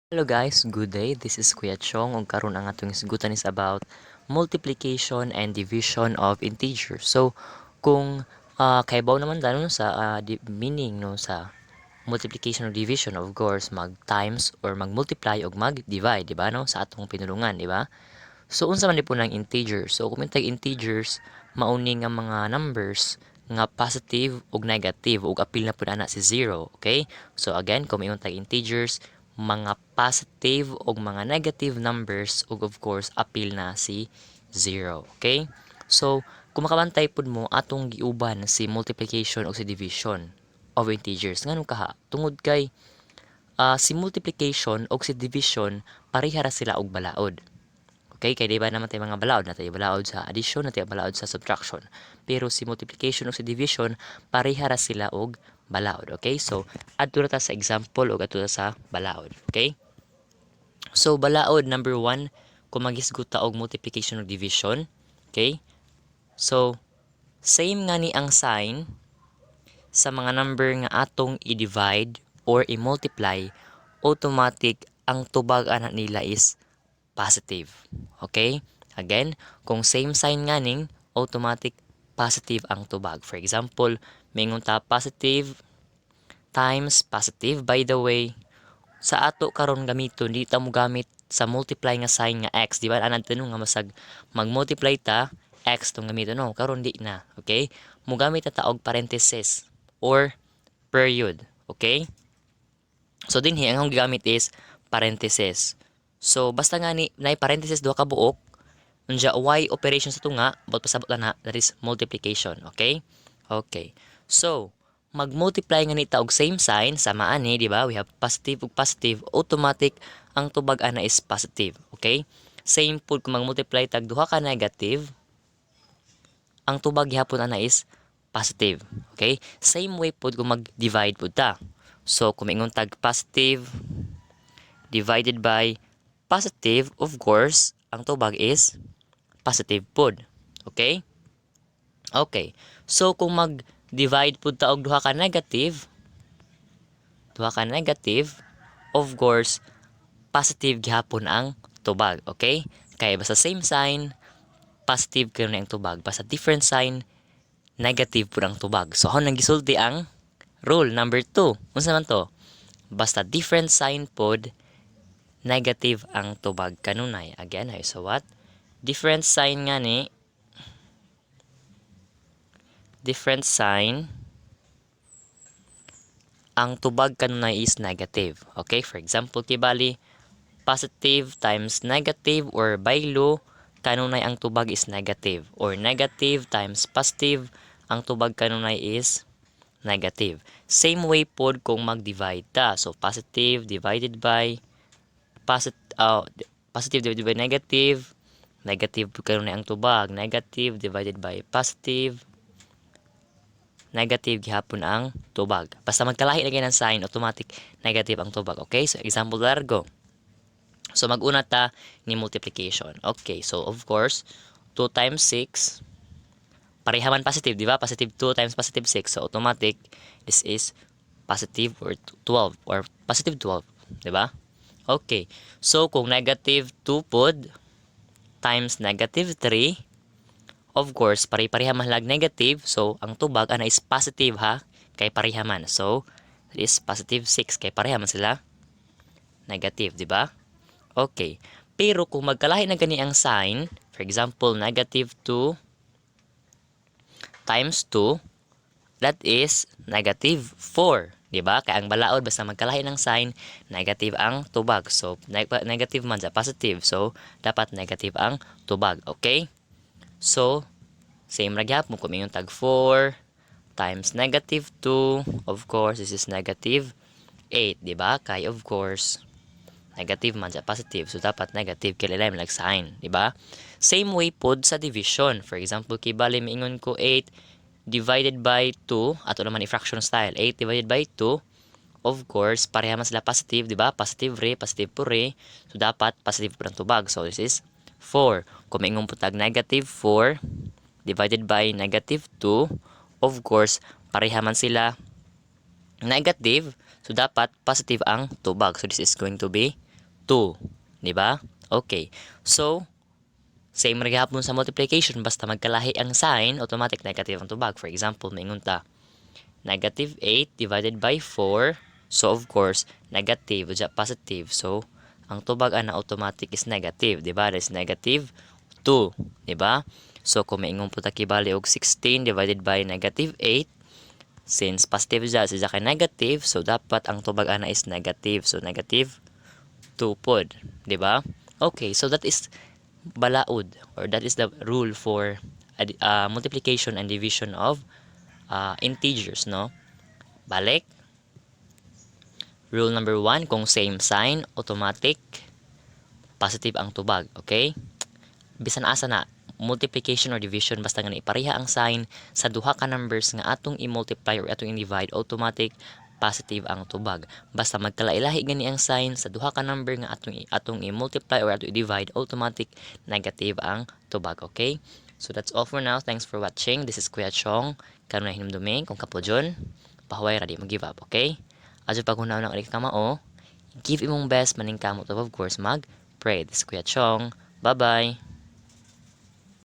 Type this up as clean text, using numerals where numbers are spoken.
Hello guys, good day. This is Kuya Chong ug karon ang atong isgutan is about multiplication and division of integers. So, kung kaibaw naman danon sa meaning no sa multiplication or division, of course mag times or mag multiply ug mag divide, di ba no, sa atong pinulungan, di ba? So unsa man di po ng integers? So kung may integers, mauni nga mga numbers nga positive ug negative ug apil na pud ana si zero, okay? So again, kung may integers, mga positive ug mga negative numbers ug of course apil na si zero, okay? So kung makabantay pud mo atong giuban si multiplication ug si division of integers nganong kaha tungod kay si multiplication ug si division pareha ra sila og balaod. Okay, kay di ba naman tayo mga balaod na tayo balaod sa addition na tayo balaod sa subtraction. Pero si multiplication o si division pareha ra sila og balaod. Okay? So, adto ta sa example o adto sa balaod. Okay? So, balaod number 1 kung magisgot ta og multiplication o division. Okay? So, same nga ni ang sign sa mga number nga atong i-divide or i-multiply, automatic ang tubag ana nila is positive. Okay? Again, kung same sign nga ning, automatic positive ang tubag. For example, mingon ta positive times positive. By the way, sa ato karon gamiton, di ta mo gamit sa multiply nga sign nga x. Di ba? Anad tanong nga masag mag-multiply ta, x tong gamiton. No, karon di na. Okay? Mugamit ta og parenthesis or period. Okay? So dinhi ang akong gigamit is parenthesis. So basta nga ni nay parenthesis duha ka buok, unya y operation sa tunga, but pasabot na that is multiplication, okay? Okay. So mag-multiply nga nita og same sign sama ani, di ba? We have positive ug positive, automatic ang tubag ana is positive, okay? Same pud kung mag-multiply tag duha ka negative, ang tubag gihapon ana is positive, okay? Same way pud kung mag-divide pud ta. So kung ingon tag positive divided by positive, of course, ang tubag is positive pod. Okay? Okay. So, kung mag-divide pod ta og duha ka negative, of course, positive gihapon ang tubag. Okay? Kaya basta same sign, positive kayo na ang tubag. Basta different sign, negative po ang tubag. So, ako nang gisulti ang rule number 2. Unsa man to? Basta different sign pod, negative ang tubag kanunay. Again, ay so what? Different sign nga ni. Different sign. Ang tubag kanunay is negative. Okay, for example, kibali, positive times negative or baylo, kanunay ang tubag is negative. Or negative times positive, ang tubag kanunay is negative. Same way pod kung mag-divide ta. So, positive divided by positive divided by negative, negative kanunay ang tubag, negative divided by positive, negative gihapon ang tubag. Basta magkalahi lagi ng sign, automatic negative ang tubag. Okay? So, example largo. So, mag-una ta ni multiplication. Okay, so of course, 2 times 6, parehaman positive, di ba? Positive 2 times positive 6. So, automatic, this is positive or 12 or positive 12, di ba? Okay, so kung negative 2 pod times negative 3, of course, pare-pareha mahlag negative. So, ang tubag ana is positive ha, kay pareha man. So, it is positive 6 kay pareha man sila negative, di ba? Okay. Pero kung magkalahi na gani ang sign, for example, negative 2 times 2, that is negative 4. Diba? Kaya ang balaod, basta magkalahi ng sign, negative ang tubag. So, negative man sa positive. So, dapat negative ang tubag. Okay? So, same ra gyapon kung yung tag 4 times negative 2, of course, this is negative 8. Diba? Kaya, of course, negative man sa positive. So, dapat negative kaya ilalim like sign. Diba? Same way pod sa division. For example, kibali maingon ko 8 divided by 2. Ato naman i-fraction style. 8 divided by 2. Of course, pareha man sila positive. Diba? Positive re, positive po re. So, dapat positive po ng tubag. So, this is 4. Kung maingon po tag negative 4 divided by negative 2. Of course, pareha man sila negative. So, dapat positive ang tubag. So, this is going to be 2. Di ba? Okay. So, same ra gyapon sa multiplication, basta magkalahi ang sign, automatic negative ang tubag. For example, maingon ta, negative 8 divided by 4. So, of course, negative, positive. So, ang tubag ana automatic is negative, di ba? That is negative 2, di ba? So, kung maingon po ta kibali og 16 divided by negative 8, since positive siya kay negative, so dapat ang tubag ana is negative. So, negative 2 pod, di ba? Okay, so that is balaod, or that is the rule for multiplication and division of integers, no? Balik. Rule number 1, kung same sign, automatic positive ang tubag, okay? Bisan asa na multiplication or division, basta nga ipareha ang sign sa duha ka numbers nga atong i-multiply or atong i-divide, automatic positive ang tubag. Basta magkalailahi gani ang sign sa duha ka number nga atong i-multiply or atong i-divide, automatic negative ang tubag, okay? So that's all for now. Thanks for watching. This is Kuya Chong. Karon na hinumdumi kung kapodyon, pahuway ra di mag-give up, okay? Adyo pag hunaw ng ulit kamao, give imong best maning kamot of course mag pray. This is Kuya Chong. Bye-bye.